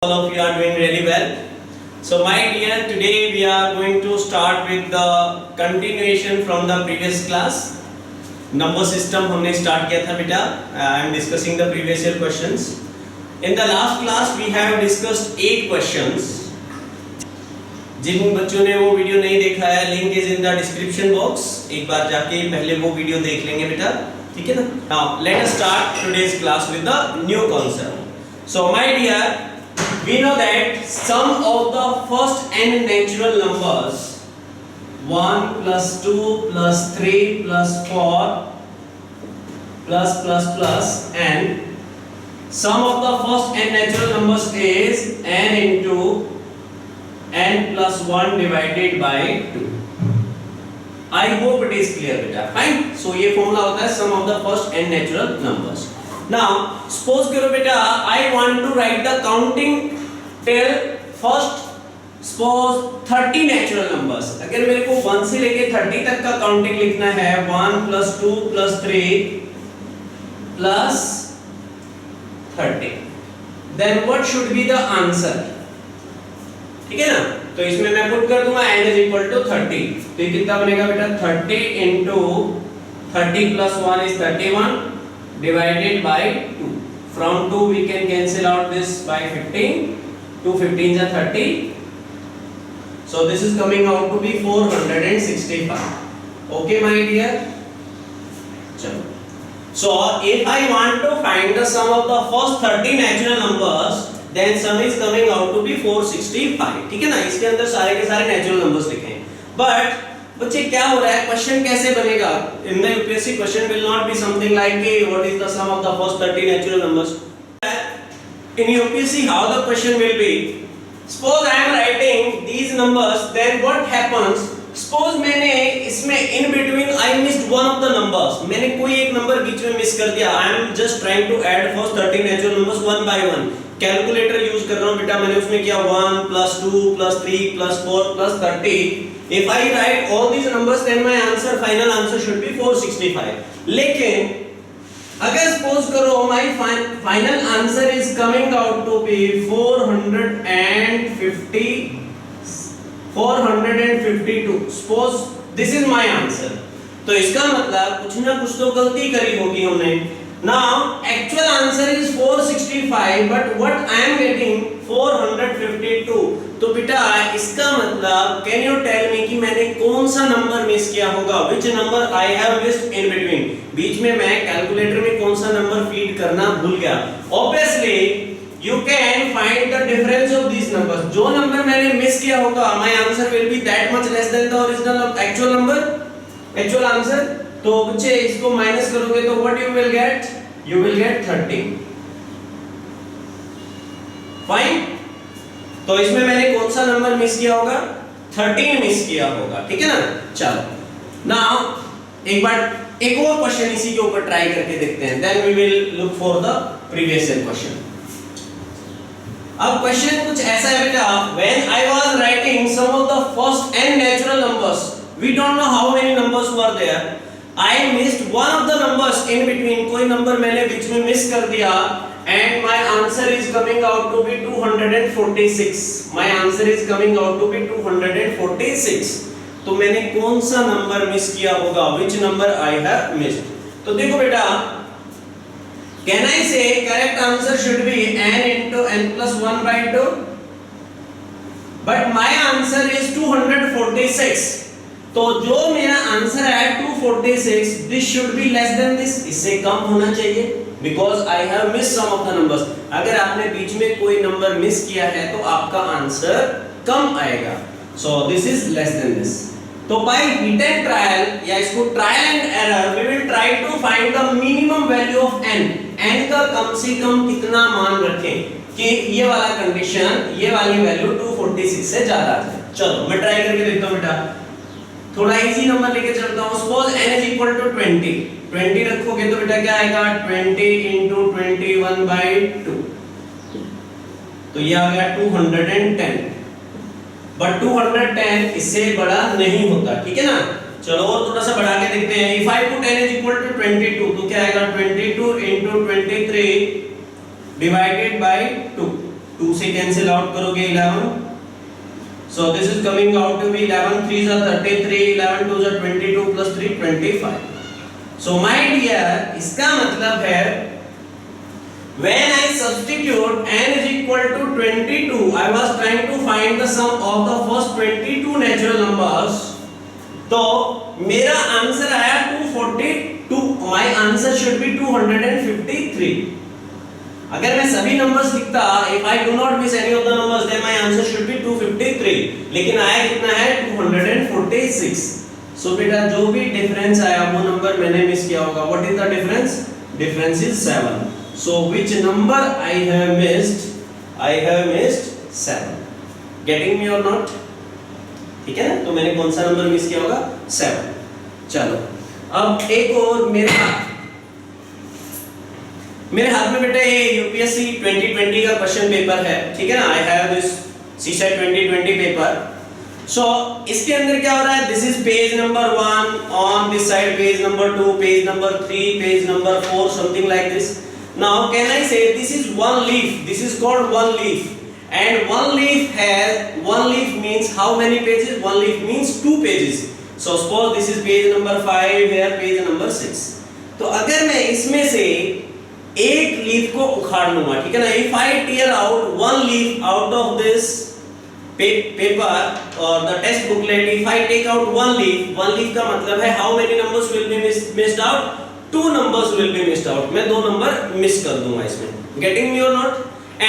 All of you are doing really well. So my dear, today we are going to start with the continuation from the previous class. Number system हमने start किया था बेटा. I am discussing the previous year questions. In the last class we have discussed 8 questions. जिन बच्चों ने वो video नहीं देखा है, link is in the description box. एक बार जाके पहले वो वीडियो देख लेंगे बेटा, ठीक है ना. Now let us start today's class with the new concept. So my dear, we know that sum of the first n natural numbers 1 plus 2 plus 3 plus 4 plus n, sum of the first n natural numbers is n into n plus 1 divided by 2. I hope it is clear beta. Fine. So ये formula होता है sum of the first n natural numbers. Now suppose करो बेटा I want to write the counting till first suppose 30 natural numbers. अगर मेरे को 1 से लेके 30 तक का काउंटिंग लिखना है 1 plus 2 plus 3 plus 30, then what should be the answer? ठीक है ना. तो इसमें मैं पुट कर दूंगा n is equal to 30. तो ये कितना बनेगा बेटा 30 into 30 plus 1 is 31 divided by 2. From 2 we can cancel out this by 15. 2 15s are 30. So this is coming out to be 465. Okay my dear. चलो. So if I want to find the sum of the first 30 natural numbers, then sum is coming out to be 465. ठीक है ना. इसके अंदर सारे के सारे natural numbers लिखे हैं. But बच्चे क्या हो रहा है, क्वेश्चन कैसे बनेगा? In the UPSC question will not be something like के what is the sum of the first 30 natural numbers. In UPSC how the question will be, suppose I am writing these numbers, then what happens, suppose मैंने इसमें in between I missed one of the numbers, मैंने कोई एक number बीच में miss कर दिया. I am just trying to add first 30 natural numbers one by one. Calculator use कर रहा हूं बेटा, मैंने उसमें किया 1 plus 2 plus 3 plus 4 plus 30. If I write all these numbers, then my answer, final answer should be 465. लेकिन अगर suppose करो my final answer is coming out to be 452. Suppose this is my answer. तो इसका मतलब कुछ ना कुछ तो गलती करी होगी हमने. Now actual answer is 465, but what I am getting 452. तो बेटा इसका मतलब can you tell me कि मैंने कौन सा नंबर मिस किया होगा? Which number I have missed in between? बीच में मैं कैलकुलेटर में कौन सा नंबर फीड करना भूल गया. Obviously you can find the difference of these numbers. जो नंबर मैंने मिस किया होगा, my answer will be that much less than the original actual number, actual answer. तो बच्चे इसको माइनस करोगे तो what you will get? You will get 30. Fine. तो इसमें मैंने कौन सा नंबर मिस किया होगा? 13 मिस किया होगा. ठीक है ना. चलो नाउ एक बार एक और क्वेश्चन इसी के ऊपर ट्राई करके देखते हैं. Then we will look for the previous year question. अब क्वेश्चन कुछ ऐसा है बेटा, when I was writing some of the first n natural numbers, we don't know how many numbers were there. I missed one of the numbers in between. कोई number मैंने बीच में miss कर दिया and my answer is coming out to be 246. My answer is coming out to be 246. तो मैंने कौन सा नंबर मिस किया होगा? Which number I have missed? तो देखो बेटा, can I say correct answer should be n into n plus 1 by 2? But my answer is 246. तो जो मेरा आंसर है 246, this should be less than this, इससे कम होना चाहिए, because I have miss some of the numbers. अगर आपने बीच में कोई नंबर मिस किया है तो आपका आंसर कम आएगा. So this is less than this. तो बाय हिट एंड ट्रायल या इसको trial and error, we will try to find the minimum value of n. n का कम से कम कितना मान रखें कि ये वाला कंडीशन, ये वाली वैल्यू 246 से ज्यादा आ जाए. चलो मैं ट्राई करके देखता हूं बेटा. थोड़ा इजी नंबर लेके चलता हूं. Suppose n is equal to 20. 20 रखोगे तो बेटा क्या आएगा? 20 into 21 by 2. तो ये आ गया 210. बट 210 इससे बड़ा नहीं होता. ठीक है ना. चलो और थोड़ा सा बढ़ा के देखते हैं. If I put n is equal to 22, तो क्या आएगा? 22 into 23 divided by 2. 2 से कैंसिल आउट करोगे 11, so this is coming out to be 11 3s are 33, 11 2s are 22 plus 3 25. So my dear, इसका मतलब है when I substitute n is equal to 22, I was trying to find the sum of the first 22 natural numbers. तो मेरा answer आया 242. My answer should be 253. अगर मैं सभी numbers लिखता, if I do not miss any of the numbers, then my answer should be 253. लेकिन आया कितना है 246. So बेटा जो भी डिफरेंस आया वो नंबर मैंने मिस किया होगा. What is the difference? Difference is 7. So which number I have missed? I have missed 7. Getting me or not? ठीक है ना? तो मैंने कौन सा नंबर मिस किया होगा? 7. चलो अब एक और मेरे हाथ में बेटा ये यूपीएससी 2020 का क्वेश्चन पेपर है, ठीक है ना. I have this CSAT 2020 paper. So इसके अंदर क्या हो रहा है, this is page number 1, on this side page number 2, page number 3, page number 4, something like this. Now can I say this is one leaf, this is called one leaf, and one leaf means how many pages? One leaf means 2 pages. So suppose this is page number 5, here page number 6. तो अगर मैं इसमें से एक leaf को उखाड़ लूंगा, ठीक है ना. If I tear out one leaf out of this paper or the test booklet, if I take out one leaf का मतलब है how many numbers will be missed out? 2 numbers will be missed out. मैं 2 number miss कर दूंगा इसमें. Getting me or not?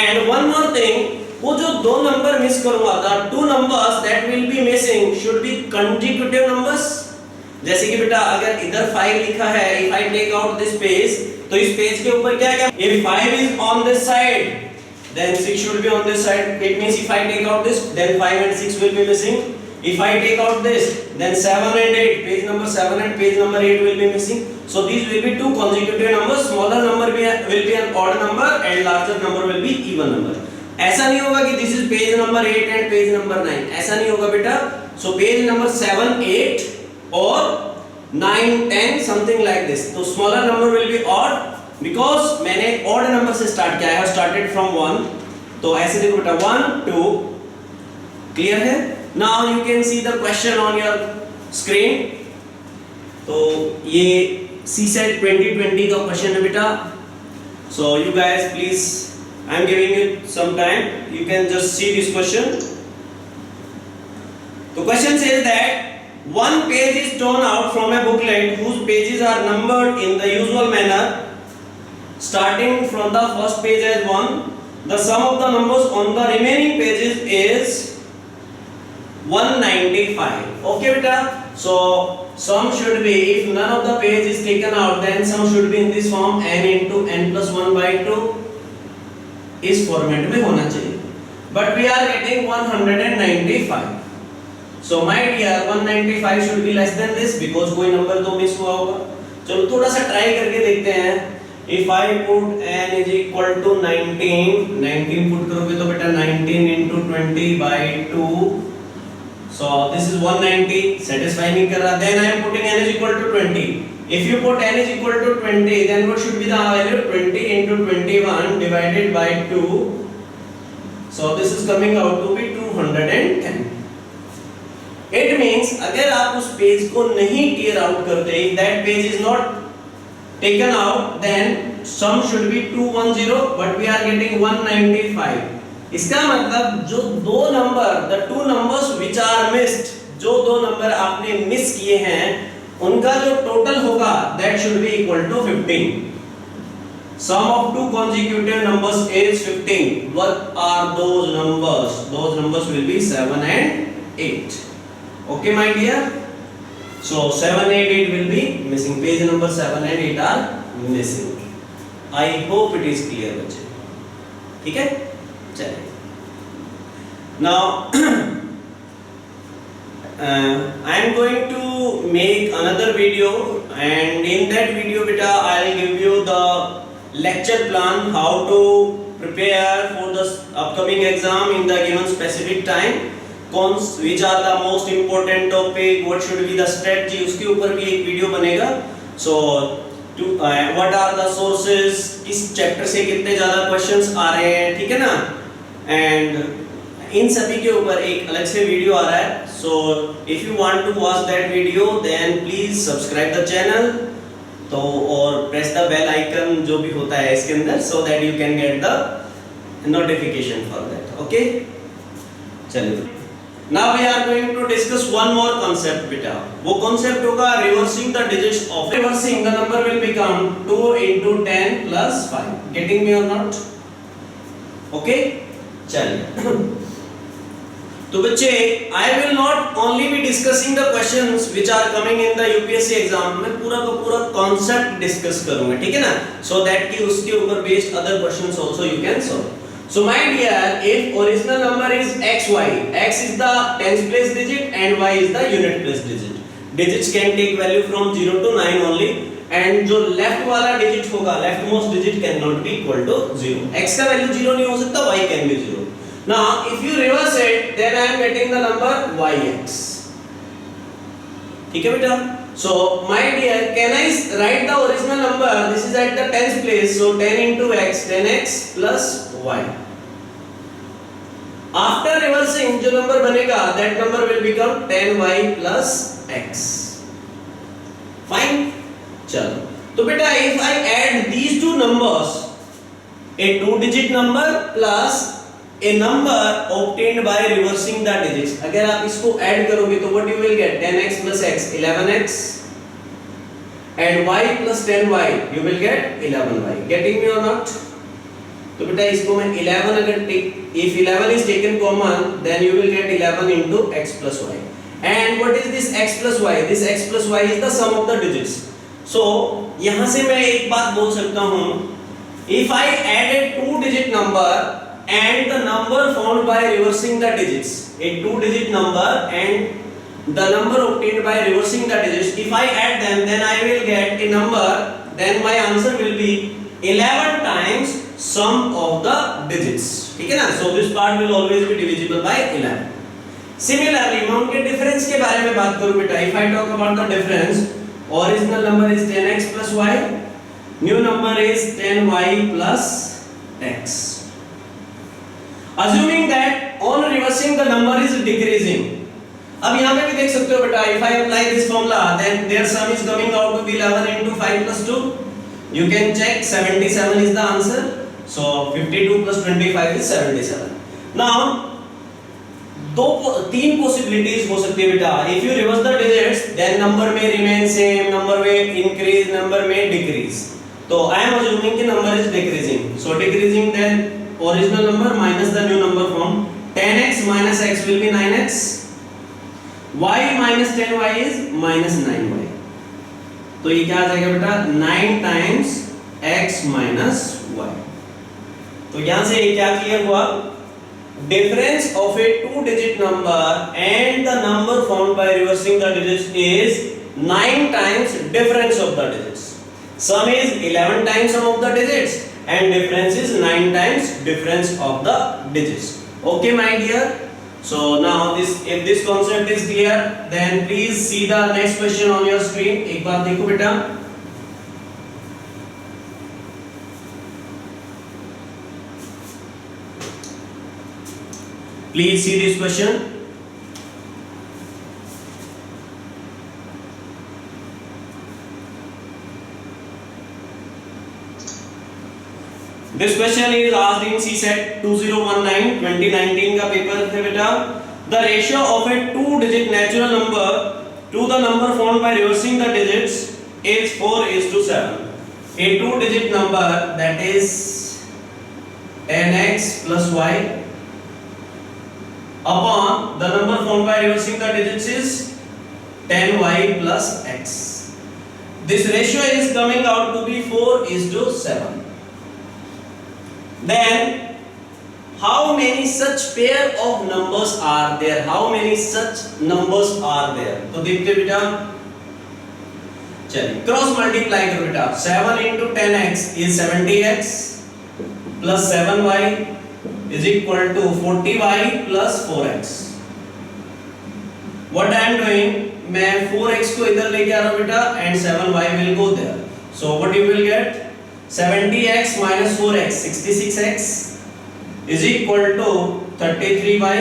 And one more thing, वो जो 2 number miss करूंगा, the 2 numbers that will be missing should be consecutive numbers. जैसे कि बेटा अगर इधर 5 लिखा है, if I take out this page, तो इस पेज के ऊपर क्या क्या, if 5 is on this side, then 6 should be on this side. It means if I take out this, then 5 and 6 will be missing. If I take out this, then 7 and 8, page number 7 and page number 8 will be missing. So these will be 2 consecutive numbers. Smaller number will be an odd number and larger number will be even number. ऐसा नहीं होगा कि this is page number 8 and page number 9. ऐसा नहीं होगा बेटा. So page number 7, 8 or 9, 10, something like this. तो smaller number will be odd because मैंने odd number से start किया है. I have started from 1. तो ऐसे देखो बेटा 1, 2, clear है? Now you can see the question on your screen. तो ये CSET 2020 का question है बेटा. So you guys please, I am giving you some time. You can just see this question. The question says that one page is torn out from a booklet whose pages are numbered in the usual manner, starting from the first page as 1. The sum of the numbers on the remaining pages is 195. Okay beta. So sum should be, if none of the page is taken out, then sum should be in this form, n into n plus 1 by 2. इस format में होना चाहिए. But we are getting 195. So my dear, 195 should be less than this because कोई number तो miss हुआ होगा. चलो थोड़ा सा ट्राई करके देखते हैं. If I put n is equal to 19 put करोगे तो बेटा 19 into 20 by 2. So this is 190. Satisfy नहीं कर रहा. Then I am putting n is equal to 20. If you put n is equal to 20, then what should be the value? 20 into 21 divided by 2. So this is coming out to be 210. It means अगर आप उस page को नहीं tear out करते, if that page is not taken out, then sum should be 210, but we are getting 195. इसका मतलब जो 2 number, the 2 numbers which are missed, जो 2 नंबर आपने मिस किए हैं, उनका जो टोटल होगा that should be equal to 15. Sum of 2 consecutive numbers is 15. What are those numbers? Those numbers will be 7 and 8. Okay my dear. So 7, 8, 8 will be missing. Page number 7 and 8 are missing. I hope it is clear बच्चे. ठीक है? चलिए. Now I am going to make another video, and in that video beta I will give you the lecture plan how to prepare for the upcoming exam in the given specific time. Which are the most important topic, what should be the strategy, उसके ऊपर भी एक video बनेगा. So what are the sources, किस chapter से कितने ज़्यादा questions आ रहे हैं, ठीक है ना. एंड इन सभी के ऊपर एक अलग से वीडियो आ रहा है, so if you want to watch that video then please subscribe the channel, तो और प्रेस द बेल आइकन जो भी होता है इसके अंदर, so that you can get the notification for that. Okay, चलिए now we are going to discuss one more concept बेटा। वो कॉन्सेप्ट होगा reversing the digits of, reversing the number will become 2 into 10 plus 5, getting me or not? Okay, चलिए तो बच्चे I will not only be discussing the questions which are coming in the UPSC exam, मैं पूरा का पूरा concept discuss करूंगा, ठीक है ना, सो दैट कि उसके ऊपर based other questions also you can solve. So my dear, if original number is xy, x is the tens place digit and y is the unit place digit. Digits can take value from 0 to 9 only, and जो left वाला digit होगा, leftmost digit cannot be equal to 0. x का value 0 नहीं हो सकता, y can be 0. Now if you reverse it, then I am getting the number yx. ठीक है बेटा? So my dear, can I write the original number? This is at the tens place, so 10 into x, 10x plus y. After reversing जो number बनेगा, that number will become 10y plus x. Fine? चलो, तो बेटा if I add these two numbers, a 2-digit number plus a number obtained by reversing the digits, अगर आप इसको add करोगे तो what you will get? 10x plus x, 11x, and y plus 10y, you will get 11y. Getting me or not? तो बेटा इसको मैं 11 अगर if 11 is taken common, then you will get 11 into x plus y. And what is this x plus y? This x plus y is the sum of the digits. So यहाँ से मैं एक बात बोल सकता हूँ, if I add a 2-digit number and the number found by reversing the digits, a 2-digit number and the number obtained by reversing the digits, if I add them, then I will get a number, then my answer will be 11 times sum of the digits, ठीक है ना? So this part will always be divisible by 11. Similarly, मैं उनके difference के बारे में बात करूँ बेटा, if I talk about the difference, original number is 10x plus y, new number is 10y plus x. Assuming that on reversing the number is decreasing, अब यहाँ पे भी देख सकते हो बेटा, if I apply this formula, then their sum is coming out to be 11 into 5 plus 2. You can check, 77 is the answer. So 52 plus 25 is 77. Now तीन possibilities हो सकती है बेटा. If you reverse the digits, then number may remain same, number may increase, number may decrease. So I am assuming कि number is decreasing. So decreasing, then original number minus the new number from 10x minus x will be 9x. Y minus 10y is minus 9y. तो ये क्या आ जाएगा बेटा? 9 times x minus y. तो यहां से क्या क्लियर हुआ? Difference of a 2-digit number and the number found by reversing the digits is 9 times difference of the digits. Sum is 11 times sum of the digits and difference is 9 times difference of the digits. Okay my dear? So now if this concept is clear, then please see the next question on your screen. एक बार देखो बेटा. Please see this question. This question is asked in CSET 2019 2019 का paper थे बेटा. The ratio of a 2-digit natural number to the number found by reversing the digits is 4:7. A 2-digit number, that is 10x plus y, upon the number found by reversing the digits is 10y plus x. This ratio is coming out to be 4:7. Then how many such pair of numbers are there? How many such numbers are there? तो देखते बेटा, चलिए cross multiply करो बेटा. 7 into 10x is 70x plus 7y is equal to 40y plus 4x. What I am doing, मैं 4x को इधर लेके आ रहा हूँ बेटा and 7y will go there. So what you will get? 70x minus 4x, 66x is equal to 33y.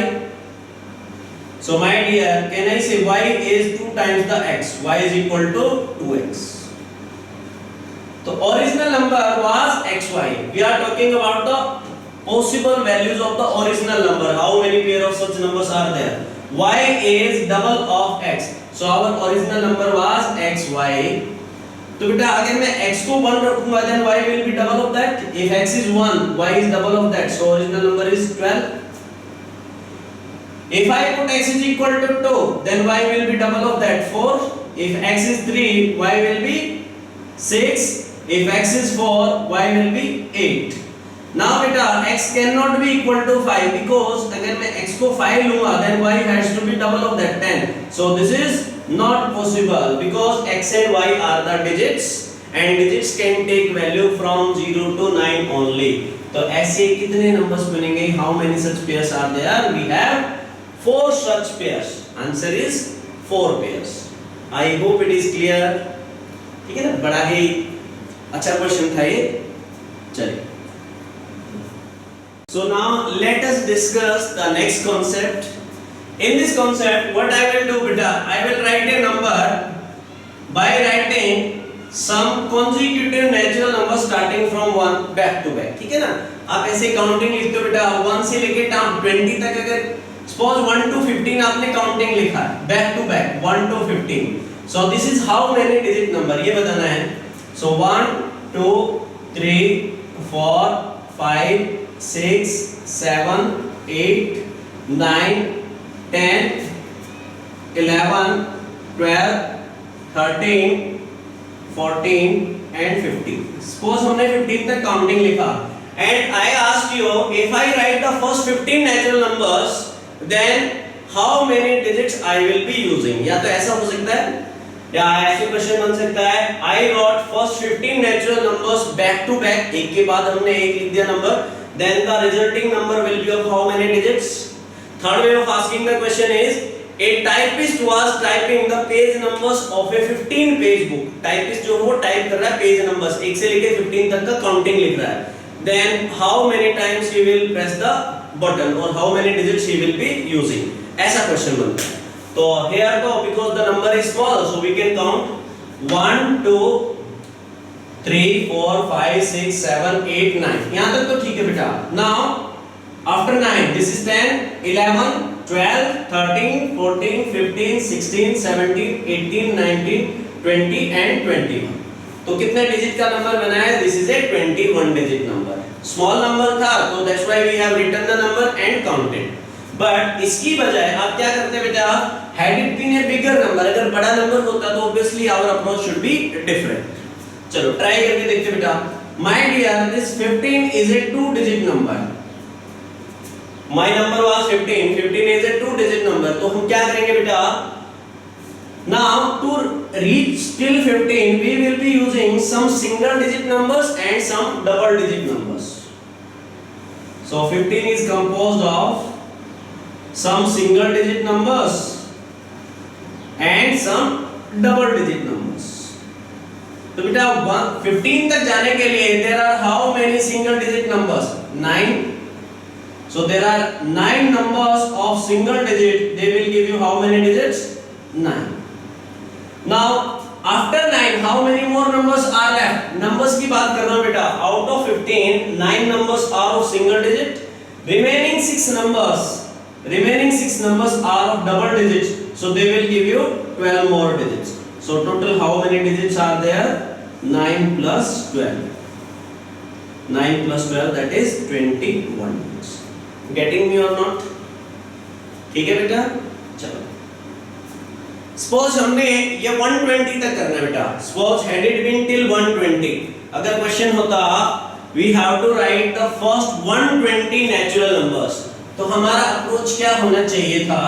So my dear, can I say y is 2 times the x? Y is equal to 2x. So original number was xy. We are talking about the possible values of the original number. How many pair of such numbers are there? Y is double of x. So our original number was xy. तो बेटा अगर मैं x को 1 रखूंगा then y will be double of that. If x is 1, y is double of that. So original number is 12. If I put x is equal to 2, then y will be double of that, 4. If x is 3, y will be 6. If x is 4, y will be 8. Now beta x cannot be equal to 5 because अगर मैं x को 5 लूँगा then y has to be double of that, 10. So this is not possible because x and y are the digits and digits can take value from 0 to 9 only. तो ऐसे कितने numbers बनेंगे? How many such pairs are there? We have 4 such pairs. Answer is 4 pairs. I hope it is clear. ठीक है ना? बड़ा ही अच्छा question था ये. चलिए. So now let us discuss the next concept. In this concept, what I will do, beta, I will write a number by writing some consecutive natural numbers starting from 1 back to back. ठीक है ना? आप ऐसे counting लिखते हो बेटा 1 से लेके 20 तक. अगर suppose 1 to 15 आपने काउंटिंग लिखा है back to back 1 to 15. So this is how many digit number ये बताना है. So 1 2 3 4 5 6 7 8 9 10 11 12 13 14 and 15. Suppose हमने 15 तक काउंटिंग लिखा and I asked you if I write the first 15 natural numbers then how many digits I will be using. या तो ऐसा हो सकता है या ऐसे क्वेश्चन बन सकता है I wrote first 15 natural numbers back to back, एक के बाद हमने एक लिख दिया number, then the resulting number will be of how many digits. Third way of asking the question is a typist was typing the page numbers of a 15 page book. Typist जो वो type कर रहा है page numbers 1 से लेके 15 तक का counting लिख रहा है. Then how many times he will press the button or how many digits he will be using. ऐसा क्वेश्चन बनता है. तो here तो because the number is small so we can count 1 2 3 4 5 6 7 8 9. यहाँ तक तो ठीक है बेटा. Now after 9 this is 10 11 12 13 14 15 16 17 18 19 20 and 21. तो कितने डिजिट का नंबर बना है? This is a 21 digit number. Small number था तो that's why we have written the number and counted. But इसकी बजाय आप क्या करते हैं बेटा? Had it been a bigger number, अगर बड़ा नंबर होता तो obviously our approach should be different. चलो ट्राई करके देखते बेटा. My dear this 15 is a 2 digit number. My number was 15. 15 is a 2 digit number. तो हम क्या करेंगे बेटा? Now to reach till 15, we will be using some single digit numbers and some double digit numbers. So 15 is composed of some single digit numbers and some double digit numbers. तो बेटा 15 तक जाने के लिए there are how many single digit numbers? 9. So there are 9 numbers of single digit. They will give you how many digits? 9. Now after 9 how many more numbers are left? Numbers की बात कर रहा हूँ बेटा. Out of 15 9 numbers are of single digit. Remaining 6 numbers are of double digits. So they will give you 12 more digits. So total how many digits are there? 9 plus 12. 9 plus 12 that is 21 digits. Getting me or not? ठीक है बेटा. चलो suppose हमने ये 120 तक करना है बेटा. Suppose had it been till 120. अगर क्वेश्चन होता we have to write the first 120 natural numbers. तो हमारा अप्रोच क्या होना चाहिए था?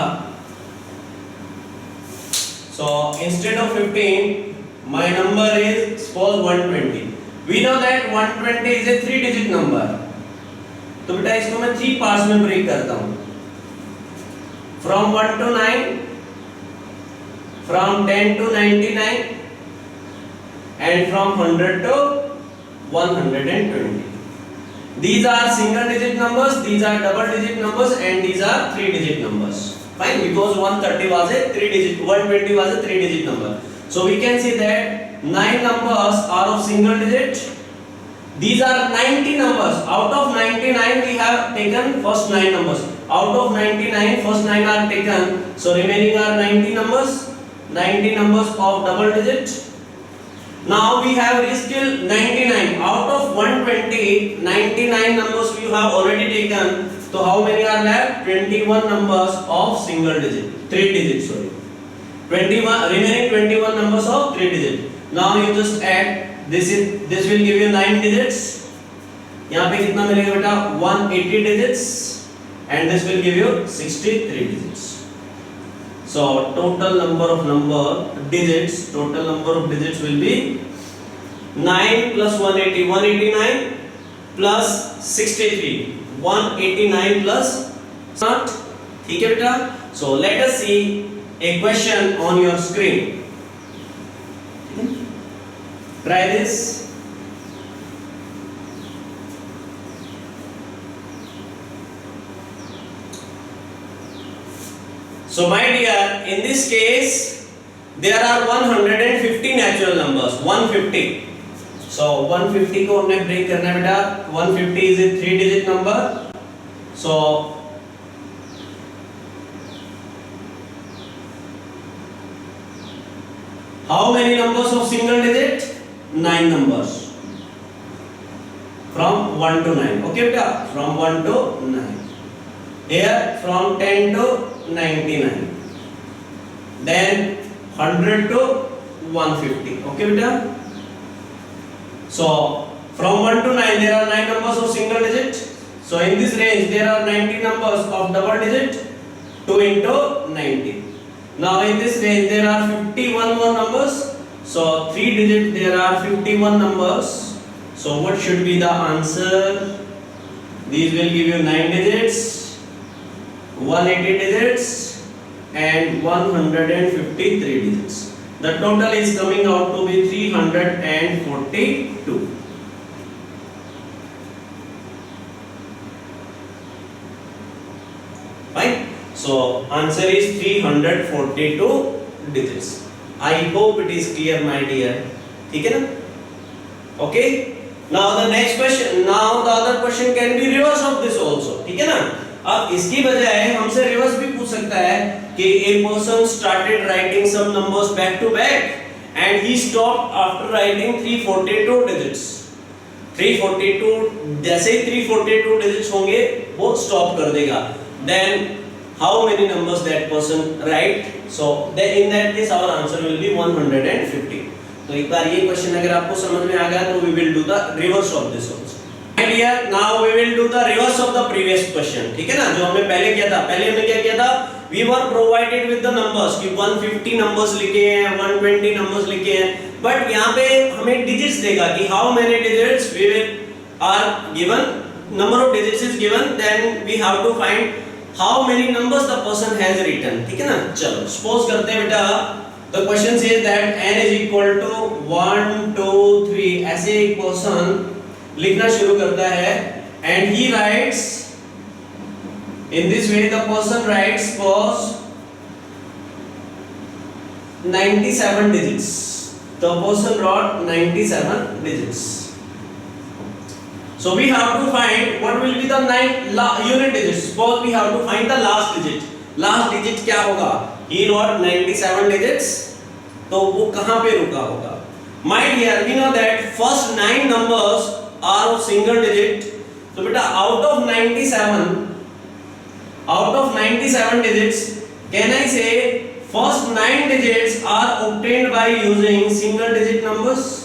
So instead of 15 my number is suppose 120. We know that 120 is a 3 digit number. तो बेटा इसको मैं 3 पार्ट्स में ब्रेक करता हूं. From 1 to 9, from 10 to 99, and from 100 to 120. These are single digit numbers, these are double digit numbers, and these are three digit numbers. Fine, because 130 was a three digit, 120 was a three digit number. So we can see that 9 numbers are of single digit. These are 90 numbers. Out of 99 we have taken first 9 numbers. Out of 99 first 9 are taken. So remaining are 90 numbers. 90 numbers of double digit. Now we have reached till 99. Out of 120, 99 numbers you have already taken. So how many are left? 21 numbers of single digit, 3 digit, sorry. 21 remaining 21 numbers of 3 digit. Now you just add this will give you 9 digits. यहाँ पे कितना मिलेगा बेटा? 180 digits, and this will give you 63 digits. So total number of digits will be 9 plus 180, 189 plus 63, 189 plus not. ठीक है बेटा? So let us see a question on your screen. Try this. So my dear, in this case there are 150 natural numbers, 150. So 150 को हमने break करना है बेटा. 150 is a 3 digit number. So how many numbers of single digit? 9 numbers. From 1 to 9. Okay बेटा? From 1 to 9. Here from 10 to 99, then 100 to 150. Okay beta? So from 1 to 9 there are 9 numbers of single digit. So in this range there are 90 numbers of double digit. 2 into 90. Now in this range there are 51 more numbers. So 3 digit there are 51 numbers. So what should be the answer? These will give you 9 digits, 180 digits, and 153 digits. The total is coming out to be 342. Fine. So answer is 342 digits. I hope it is clear, my dear. ठीक है ना? Okay. Now the next question. Now the other question can be reverse of this also. ठीक है ना? अब इसकी बजाय हमसे रिवर्स भी पूछ सकता है कि a person started writing some numbers back to back and he stopped after writing 342 digits. 342 जैसे ही 342 digits होंगे वो stop कर देगा. Then how many numbers that person write? So in that case our answer will be 150. तो एक बार ये question अगर आपको समझ में आ गया तो we will do the reverse of this also. Here now we will do the reverse of the previous question. ठीक है ना? जो हमने पहले किया था. पहले हमने क्या किया था? We were provided with the numbers कि 150 numbers लिखे हैं, 120 numbers लिखे हैं. But यहाँ पे हमें digits देगा कि how many digits we will are given. Number of digits is given. Then we have to find how many numbers the person has written. ठीक है ना? चलो suppose करते हैं बेटा. The question says that n is equal to 1, 2, 3. ऐसे एक person लिखना शुरू करता है and he writes in this way. The person writes first 97 digits. The person wrote 97 digits. So we have to find what will be the unit digits. Suppose we have to find the last digit. Last digit क्या होगा? He wrote 97 digits. तो वो कहाँ पे रुका होगा? My dear, we know that first 9 numbers are of single digit. So beta out of 97 digits, can I say first 9 digits are obtained by using single digit numbers?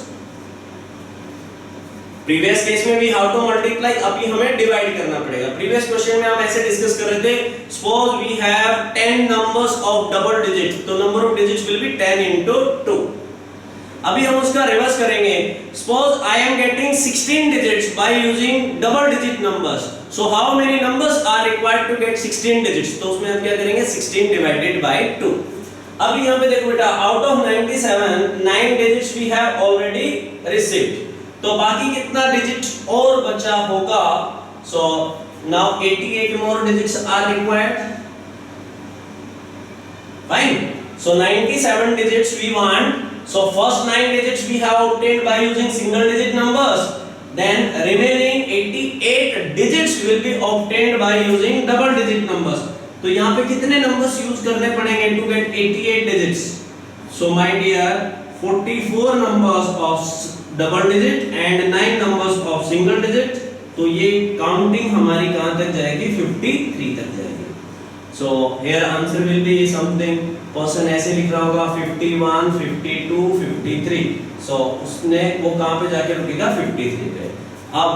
Previous case में we have to multiply. अभी हमें divide करना पड़ेगा. Previous question में हम ऐसे discuss कर रहे थे. Suppose we have 10 numbers of double digit. तो number of digits will be 10 into 2. अभी हम उसका रिवर्स करेंगे. Suppose I am getting 16 digits by using double digit numbers. So how many numbers are required to get 16 digits? तो उसमें हम क्या करेंगे? 16 divided by 2. अभी यहाँ पे देखो बेटा, out of 97, 9 digits we have already received. तो बाकी कितना डिजिट और बचा होगा? So now 88 more digits are required. Fine. So 97 digits we want. So first 9 digits we have obtained by using single digit numbers. Then remaining 88 digits will be obtained by using double digit numbers. तो यहाँ पे कितने numbers use करने पड़ेंगे to get 88 digits? So my dear, 44 numbers of double digit and 9 numbers of single digit. तो ये counting हमारी कहाँ तक जाएगी? 53 तक जाएगी. So here answer will be something. Person ऐसे लिख रहा होगा 51, 52, 53. So उसने वो कहाँ पे जाके रुकेगा? 53 पे. अब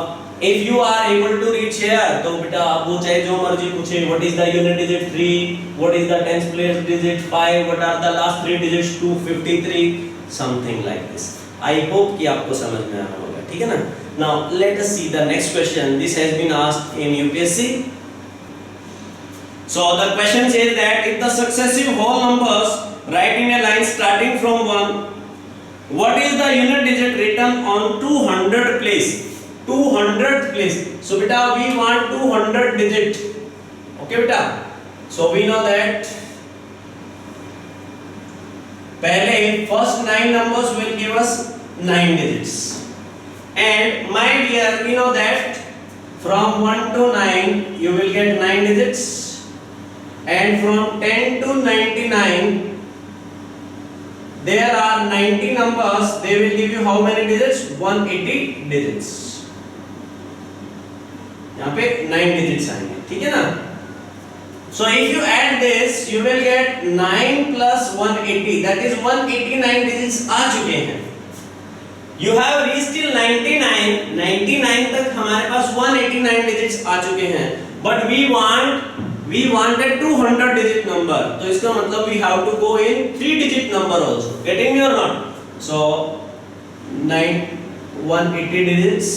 if you are able to reach here, तो बेटा आप वो चाहे जो मर्जी पूछे. What is the unit digit 3? What is the tens place digit 5? What are the last 3 digits to 53? Something like this. I hope कि आपको समझ में आ रहा होगा. ठीक है ना? Now let us see the next question. This has been asked in UPSC. So the question says that if the successive whole numbers write in a line starting from 1, what is the unit digit written on 200th place? 200th place. So beta we want 200 digit. Okay beta. So we know that पहले first 9 numbers will give us 9 digits. And my dear, we know that from 1 to 9 you will get 9 digits, and from 10 to 99 there are 90 numbers. They will give you how many digits? 180 digits. यहाँ पे 9 digits आएंगे. ठीक है ना? So if you add this, you will get 9 plus 180. That is 189 digits आ चुके हैं. You have reached till 99. 99 तक हमारे पास 189 digits आ चुके हैं. But we want a 200 digit number. तो इसका मतलब we have to go in 3 digit number also. Getting me or not? So 180 digits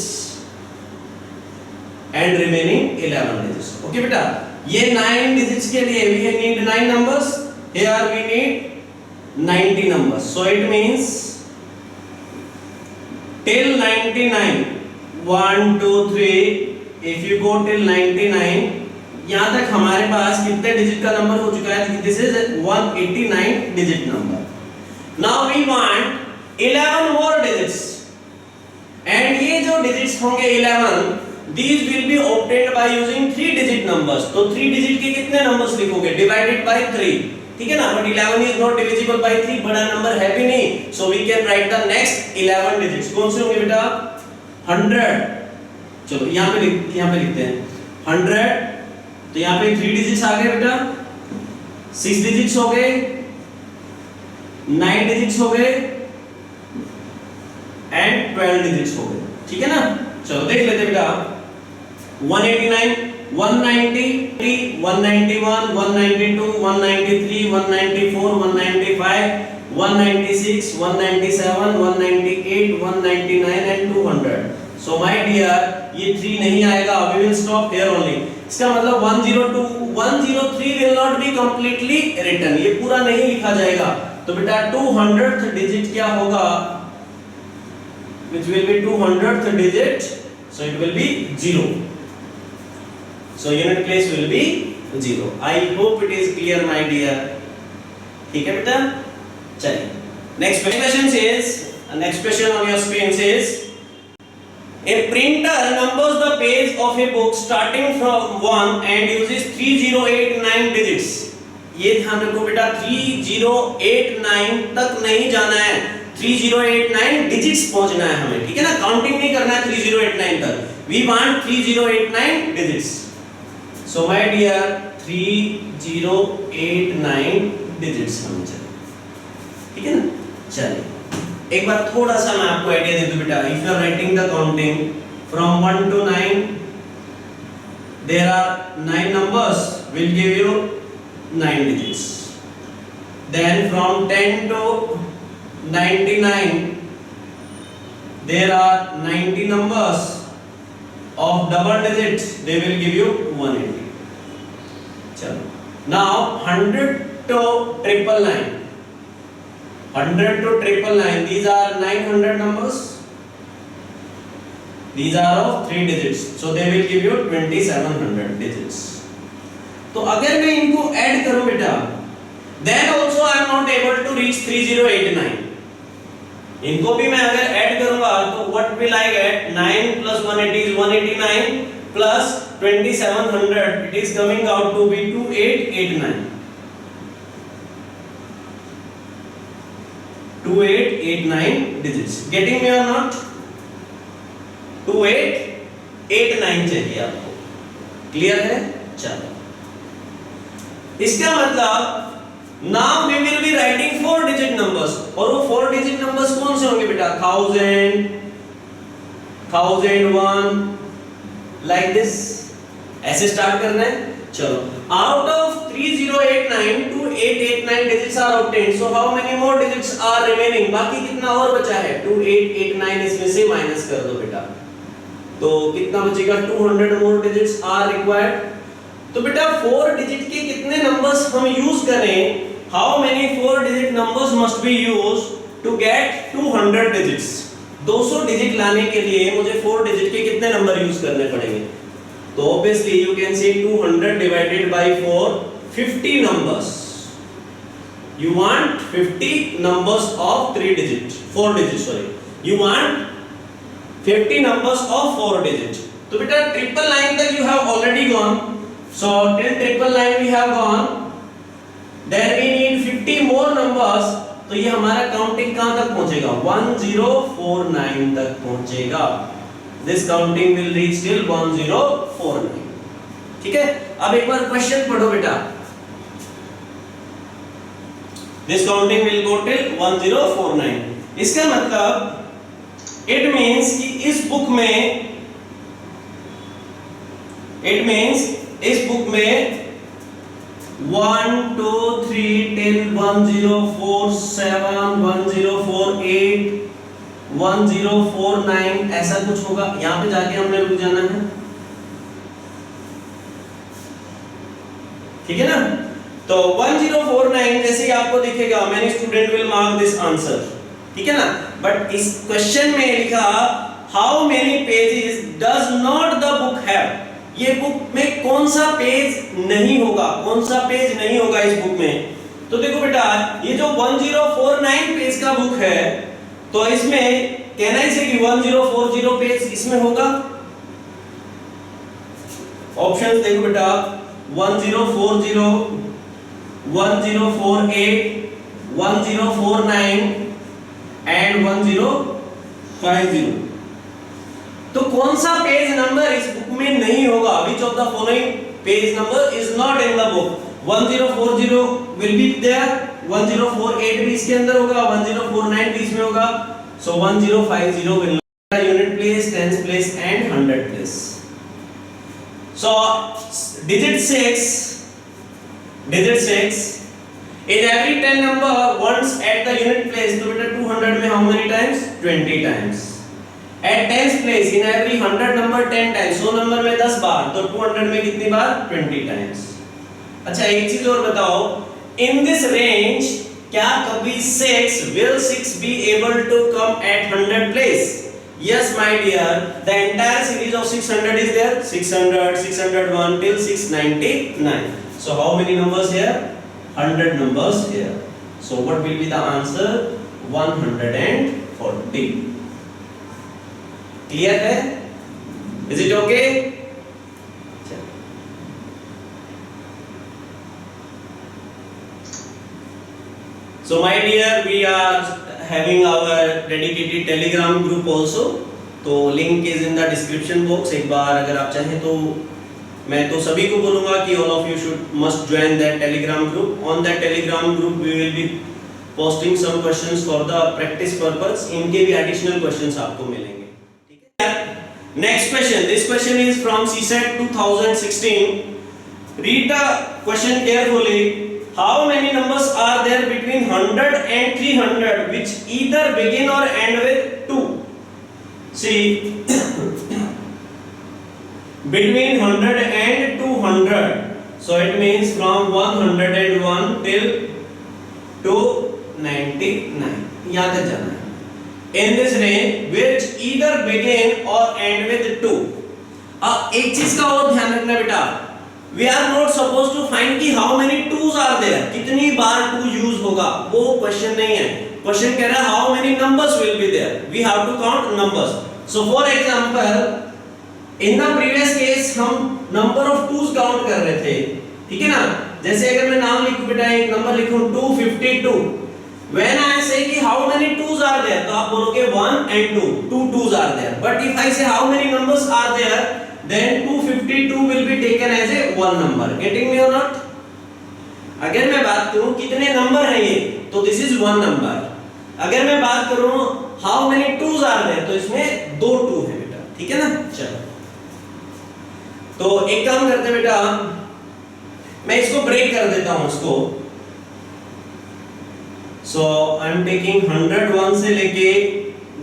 and remaining 11 digits. Okay बेटा? ये 9 digits के लिए we need 9 numbers. Here we need 90 numbers. So it means till 99, 1 2 3, if you go till 99, यहाँ तक हमारे पास कितने digit का number हो चुका है? This is 189 digit number. Now we want 11 more digits, and ये जो digits होंगे 11, these will be obtained by using 3 digit numbers. तो 3 digit के कितने numbers लिखोगे? Divided by 3. ठीक है ना? But 11 is not divisible by 3. बड़ा नंबर है भी नहीं. So we can write the next 11 digits. कौन से होंगे बेटा? 100. चलो यहाँ पे लिखते हैं 100. तो यहाँ पे 3 digits आ गए बेटा, 6 digits हो गए, 9 digits हो गए and 12 digits हो गए. ठीक है ना? चलो देख लेते बेटा. 189, 190, 191, 192, 193, 194, 195, 196, 197, 198, 199 and 200. So my dear, ये 3 नहीं आएगा. We will stop here only. इसका मतलब 102, 103 will not be completely written. ये पूरा नहीं लिखा जाएगा. तो बेटा 200th digit क्या होगा? Which will be 200th digit. So it will be 0. So unit place will be 0. I hope it is clear, my dear. ठीक है बेटा? चलिए. Next question says, next question on your screen says, a printer numbers the page of a book starting from 1 and uses 3089 digits. ये ध्यान रखो बेटा, 3089 तक नहीं जाना है. 3089 digits पहुंचना है हमें. ठीक है ना? काउंटिंग नहीं करना है 3089 तक. We want 3089 digits. So my dear, 3089 digits हमें चाहिए. ठीक है ना? चलिए एक बार थोड़ा सा मैं आपको आइडिया दे दूं बेटा. If you are writing the counting from 1 to 9, there are 9 numbers will give you 9 digits. Then from 10 to 99, there are 90 numbers of double digits. They will give you 180. चलो. Now 100 to 999. 100 to 999, these are 900 numbers. These are of 3 digits, so they will give you 2700 digits. तो अगर मैं इनको add करूं बेटा, then also I am not able to reach 3089. इनको भी मैं अगर ऐड करूंगा तो what will I get? 9 plus 180 is 189 plus 2700, it is coming out to be 2889. 2889 digits. Getting me or not? 2889 चाहिए आपको, क्लियर है? चलो, इसका मतलब now we will be writing 4 digit numbers, और वो 4 डिजिट नंबर्स कौन से होंगे बेटा? 1000, 1001, लाइक दिस, ऐसे स्टार्ट करना है। चलो, out of 3089 2889 digits are obtained, so how many more digits are remaining? बाकी कितना और बचा है? 2889 इसमें से माइनस कर दो बेटा, तो कितना बचेगा? 200 more digits are required. तो बेटा 4 डिजिट के कितने नंबर्स हम यूज करें? How many 4 digit numbers must be used to get 200 digits? 200 digit लाने के लिए मुझे 4 डिजिट के कितने नंबर यूज करने पड़ेंगे? तो obviously you can say 200 divided by 4, 50 numbers. You want 50 numbers of 3 digit, 4 digit, sorry. You want 50 numbers of 4 digit. तो बेटा 999 तक you have already gone. So till 999 we have gone. Then we need 50 more numbers. तो ये हमारा counting कहां तक पहुंचेगा? 1049 तक पहुंचेगा. This counting will reach till 1049. ठीक है? अब एक बार क्वेश्चन पढ़ो बेटा. This counting will go till 1049. इसका मतलब it means कि इस बुक में 1 2 3 10 1047 1048 1049 ऐसा कुछ होगा. यहां पे जाके हमने रुक जाना है, ठीक है ना? तो 1049 जैसे ही आपको दिखेगा, many student will mark this answer, ठीक है ना? बट इस क्वेश्चन में लिखा how many pages does not the book have. ये बुक में कौन सा पेज नहीं होगा, कौन सा पेज नहीं होगा इस बुक में? तो देखो बेटा, ये जो 1049 पेज का बुक है, तो इसमें कहना ही से कि 1040 पेज इसमें होगा. ऑप्शन देखो बेटा, 1040, 1048, 1049 एंड 1050. तो कौन सा पेज नंबर इस बुक में नहीं होगा? Which of the following page number is not in the book? 1040 will be there, 1048 भी इसके अंदर होगा, 1049 भी इसमें होगा. So 1050 will be unit place, tens place and hundred place. So digit 6 in every 10 number once at the unit place. तो बेटा 200 में how many times? 20 times. At tens place in every 100 number 10 times. 100 number में 10 बार, तो 200 में कितनी बार? 20 times. अच्छा, एक चीज और बताओ, in this range क्या कभी 6 be able to come at 100 place? Yes my dear, the entire series of 600 is there. 600, 601 till 699. So how many numbers here? 100 numbers here. So what will be the answer? 140. Clear है? Is it okay? So my dear, we are having our dedicated Telegram group also. तो link is in the description box. एक बार अगर आप चाहें तो मैं तो सभी को बोलूँगा कि all of you must join that Telegram group. On that Telegram group we will be posting some questions for the practice purpose. इनके भी additional questions आपको मिलेंगे. Next question. This question is from CSET 2016. Read the question carefully. How many numbers are there between 100 and 300 which either begin or end with 2? See, between 100 and 200. So it means from 101 till 299. यहाँ तक जाना है. in this range which either begin or end with 2. अब एक चीज का और ध्यान रखना बेटा, we are not supposed to find कि how many twos are there, कितनी बार 2 यूज होगा, वो क्वेश्चन नहीं है. क्वेश्चन कह रहा है how many numbers will be there, we have to count numbers. So for example, in the previous case हम number of twos count कर रहे थे, ठीक है ना. जैसे अगर मैं नाम लिखूं बेटा, एक नंबर लिखूं 252, when I say कि how many twos are there, तो आप बोलोगे 1 and 2, 2 twos are there. But if I say how many numbers are there, then 252 will be taken as a one number. Getting me or not? अगर मैं बात करूं कितने number हैं ये, तो this is one number. अगर मैं बात करूं how many twos are there, तो इसमें 2 2 है बेटा, ठीक है ना. चलो, तो एक काम करते हैं बेटा, मैं इसको ब्रेक कर देता हूं इसको. So I am taking 101 से लेके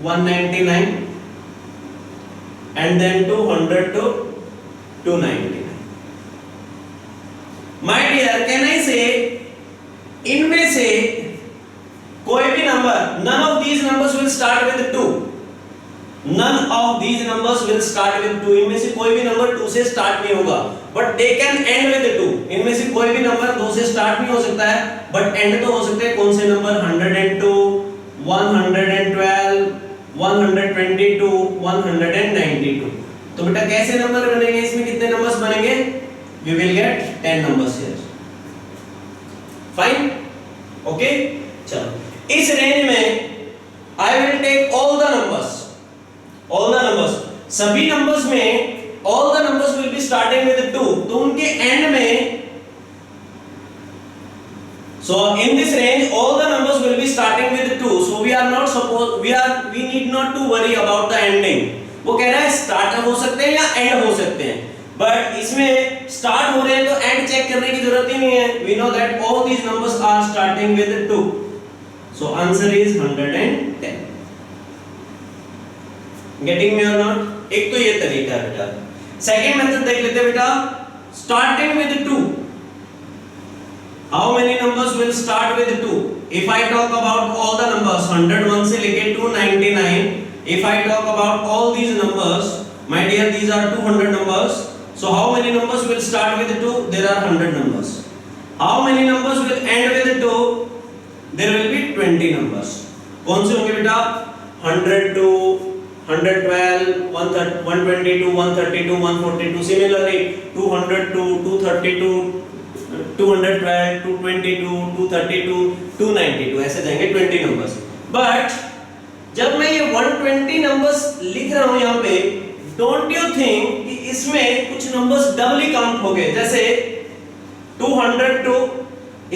199 and then 200 to 299. My dear, can I say इनमें से कोई भी number, none of these numbers will start with 2. None of these numbers will start with 2. इनमें से कोई भी नंबर 2 से स्टार्ट नहीं होगा, but they can end with 2. इनमें से कोई भी नंबर 2 से स्टार्ट नहीं हो सकता है, but end तो हो सकते हैं. कौन से नंबर? 102, 112, 122, 192. तो बेटा कैसे नंबर बनेंगे, इसमें कितने नंबर्स बनेंगे? We will get 10 numbers here. Fine? Okay? चलो, इस रेंज में I will take all the numbers. All the numbers, सभी numbers में all the numbers will be starting with 2. तो उनके end में, so in this range all the numbers will be starting with 2. So we are not supposed, we need not to worry about the ending. वो कह रहा है start हो सकते हैं या एंड हो सकते हैं, बट इसमें स्टार्ट हो रहे हैं तो एंड चेक करने की जरूरत ही नहीं है. We know that all these numbers are starting with 2. So answer is 110. Getting me or not? एक तो ये तरीका है बेटा. सेकेंड मेथड देख लेते हैं बेटा, starting with 2. How many numbers will start with 2? If I talk about all the numbers 101 से लेके 299, if I talk about all these numbers, my dear, these are 200 numbers. So how many numbers will start with 2? There are 100 numbers. How many numbers will end with 2? There will be 20 numbers. कौन से होंगे बेटा? 102, 112, 122, 132, 142. Similarly, 202, 232, 212, 222, 232, 292. ऐसे जाएंगे 20 numbers. But जब मैं ये 120 numbers लिख रहा हूँ यहाँ पे, don't you think कि इसमें कुछ numbers doubly count हो गए? जैसे 202,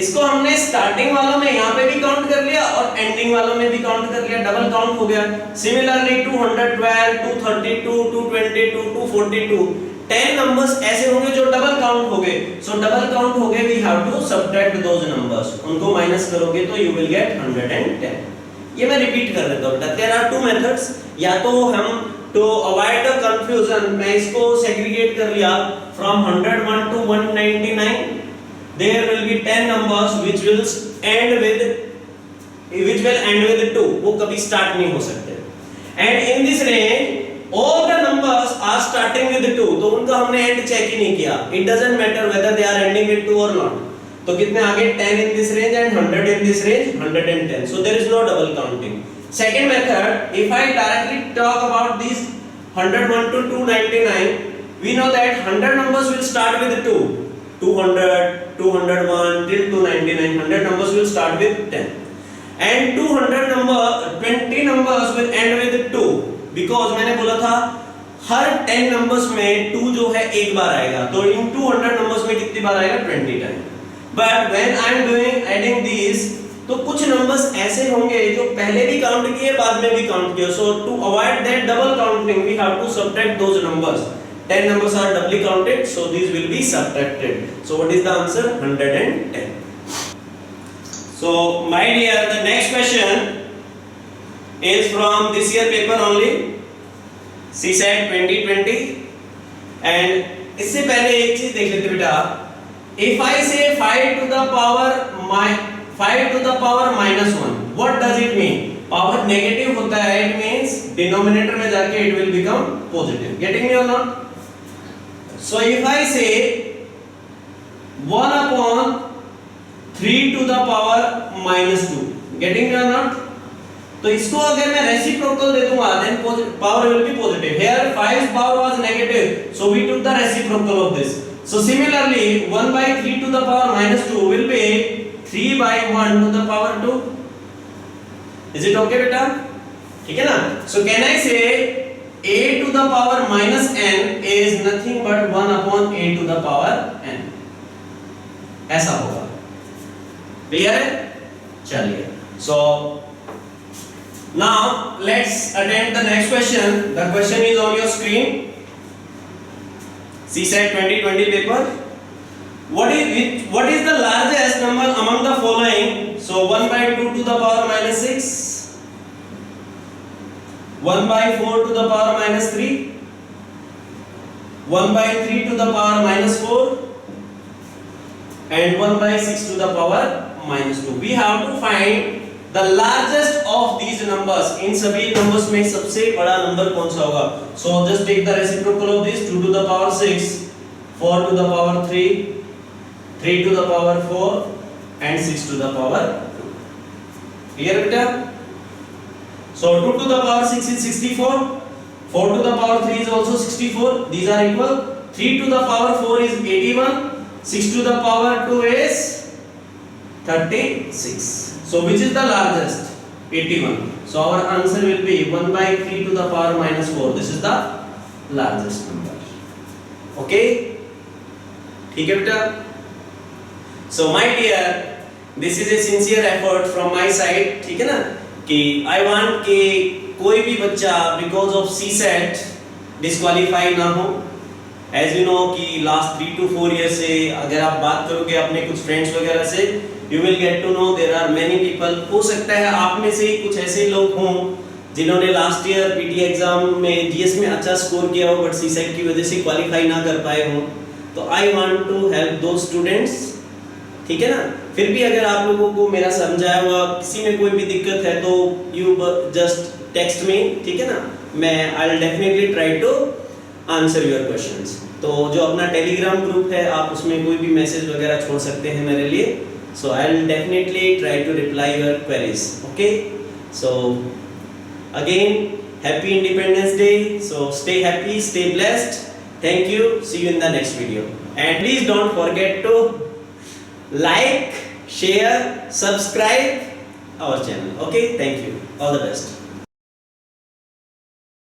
इसको हमने स्टार्टिंग वालों में यहाँ पे भी काउंट कर लिया और एंडिंग वालों में भी काउंट कर लिया, डबल काउंट हो गया. सिमिलरली 212, 232, 222, 242, 10 नंबर्स ऐसे होंगे जो डबल काउंट हो गए. सो डबल काउंट हो गए, we have to subtract those numbers. उनको माइनस करोगे तो यू विल गेट 110. ये मैं रिपीट कर देता हूं बेटा. There are two methods. या तो हम टू अवॉइड द कंफ्यूजन मैं इसको सेग्रीगेट कर लिया from 101 to 199. There will be 10 numbers which will end with 2. वो कभी स्टार्ट नहीं हो सकते. And in this range all the numbers are starting with 2. तो उनका हमने end चेक ही नहीं किया. It doesn't matter whether they are ending with 2 or not. तो कितने आ गए? 10 in this range and 100 in this range, 110. So there is no double counting. Second method, if I directly talk about these 101 to 299, we know that 100 numbers will start with 2. 200, 201 till 299, 100 numbers will start with 10. And 20 numbers will end with 2. Because मैंने बोला था हर 10 numbers में 2 जो है एक बार आएगा. तो इन 200 numbers में कितनी बार आएगा? 20 time. But when I am doing adding these, तो कुछ numbers ऐसे होंगे जो पहले भी काउंट किए बाद में भी काउंट किए. So to avoid that double counting, we have to subtract those numbers. 10 numbers are doubly counted, so these will be subtracted. So what is the answer? 110. So my dear, the next question is from this year paper only, CSAT 2020. And इससे पहले एक चीज देख लेते बेटा. If I say 5 to the power minus 1, what does it mean? Power negative होता है it means denominator में जाके it will become positive. Getting me or not? So if I से 1 upon 3 to the power minus 2. Getting me or not? तो इसको अगर मैं reciprocal दे दूंगा then power will be positive. Here 5 power was negative so we took the reciprocal of this. So similarly 1 by 3 to the power minus 2 will be 3 by 1 to the power 2. Is it okay beta? ठीक है ना? So can I say a to the power minus n is nothing but 1 upon a to the power n. ऐसा होगा. Clear है? चलिए. So now let's attempt the next question. The question is on your screen. CSAT 2020 paper. What is the largest number among the following? So 1 by 2 to the power minus 6, 1 by 4 to the power minus 3, 1 by 3 to the power minus 4, and 1 by 6 to the power minus 2. We have to find the largest of these numbers. इन सभी numbers में सबसे बड़ा number कौन सा होगा? So just take the reciprocal of this. 2 to the power 6, 4 to the power 3, 3 to the power 4, and 6 to the power 2. Clear beta? So 2 to the power 6 is 64. 4 to the power 3 is also 64. These are equal. 3 to the power 4 is 81. 6 to the power 2 is 36. So which is the largest? 81. So our answer will be 1 by 3 to the power minus 4. This is the largest number. Okay? ठीक है बेटा? So my dear, this is a sincere effort from my side. ठीक है ना? कि I want कि कोई भी बच्चा because of CSAT disqualify ना हो. As you know कि last 3 to 4 years से अगर आप बात करोगे अपने कुछ friends वगैरह से you will get to know there are many people. हो सकता है आप में से कुछ ऐसे लोग हों जिन्होंने लास्ट ईयर पीटी एग्जाम में जीएस में अच्छा स्कोर किया हो बट सीसेट की वजह से क्वालिफाई ना कर पाए हों. तो आई वांट टू हेल्प दो स्टूडेंट्स. ठीक है ना? फिर भी अगर आप लोगों को मेरा समझाया हुआ किसी में कोई भी दिक्कत है तो यू जस्ट टेक्स्ट मी. ठीक है ना? मैं I will definitely try to answer your questions. तो जो अपना टेलीग्राम ग्रुप है आप उसमें कोई भी मैसेज वगैरह छोड़ सकते हैं मेरे लिए. So I will definitely try to reply your queries. Okay? So again, happy Independence Day. So stay happy, stay blessed. Thank you. See you in the next video. And please don't forget to like, share, subscribe our channel. Okay? Thank you. All the best.